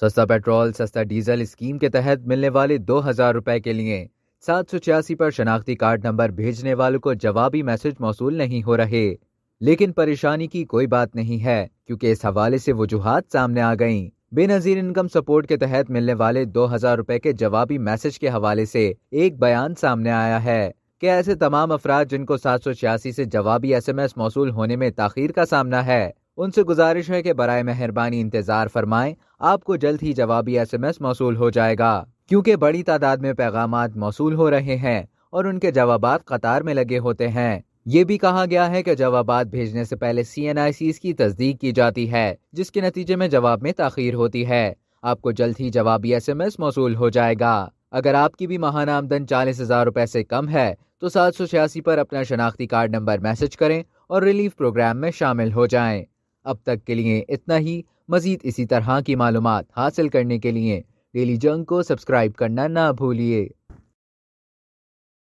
सस्ता पेट्रोल सस्ता diesel scheme के तहत मिलने वाले 2,000 रुपए के लिए 786 पर शनाख्ती कार्ड नंबर भेजने वालों को जवाबी मैसेज मौसूल नहीं हो रहे। लेकिन परेशानी की कोई बात नहीं है, क्योंकि इस हवाले से वजूहात सामने आ गईं। बेनजीर इनकम सपोर्ट के तहत मिलने वाले 2,000 रुपए के जवाबी मैसेज के हवाले से एक बयान सामने आया है कि ऐसे तमाम अफराद जिनको 786 से जवाबी SMS मौसूल होने में ताखीर का सामना है, उनसे गुजारिश है कि बराए मेहरबानी इंतजार फरमाएं, आपको जल्द ही जवाबी SMS मौसूल हो जाएगा। क्योंकि बड़ी तादाद में पैगामात मौसूल हो रहे हैं और उनके जवाबात कतार में लगे होते हैं। ये भी कहा गया है कि जवाबात भेजने से पहले CNICs की तस्दीक की जाती है, जिसके नतीजे में जवाब में ताखीर होती है। आपको जल्द ही जवाबी SMS मौसूल हो जाएगा। अगर आपकी भी माहाना आमदन 40,000 रुपए से कम है तो 786 पर अपना शनाख्ती कार्ड नंबर मैसेज करें और रिलीफ प्रोग्राम में शामिल हो जाएं। अब तक के लिए इतना ही। मजीद इसी तरह की मालूमात हासिल करने के लिए डेली जंग को सब्सक्राइब करना ना भूलिए।